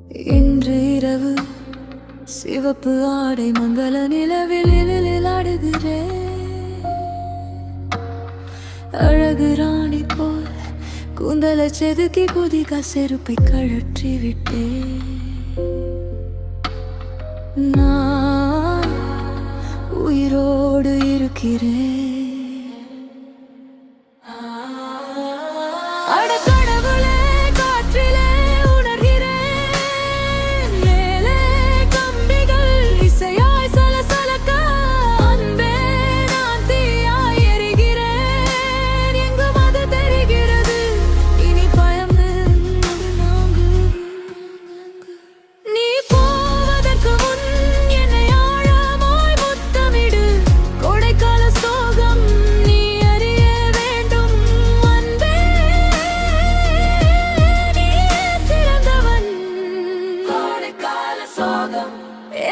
இன்று இரவு சிவப்பு ஆடை மங்கள நிலவில் ஆடுகிறேன். அழகு ராணி போல் கூந்தலை செதுக்கி குதிக்க செருப்பை கழற்றி விட்டேன். நான் உயிரோடு இருக்கிறேன்.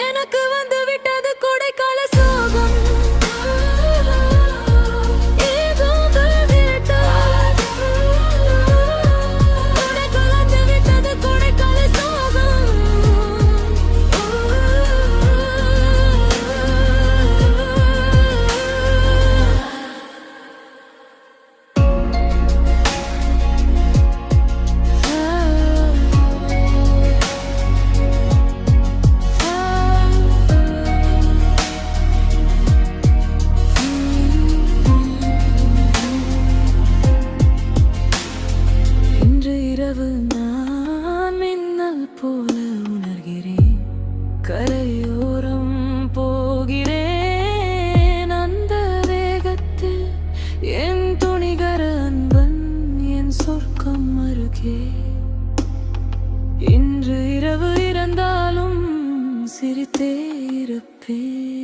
எனக்கு வந்து விட்டது கொடைக்கால சோகம். நான் மின்னல் போல உணர்கிறேன். கரையோரம் போகிறேன். அந்த வேகத்தில் என் துணிகர அன்பன் என் சொர்க்கம் அருகே. இன்று இரவு இறந்தாலும் சிரித்தே இருப்பேன்.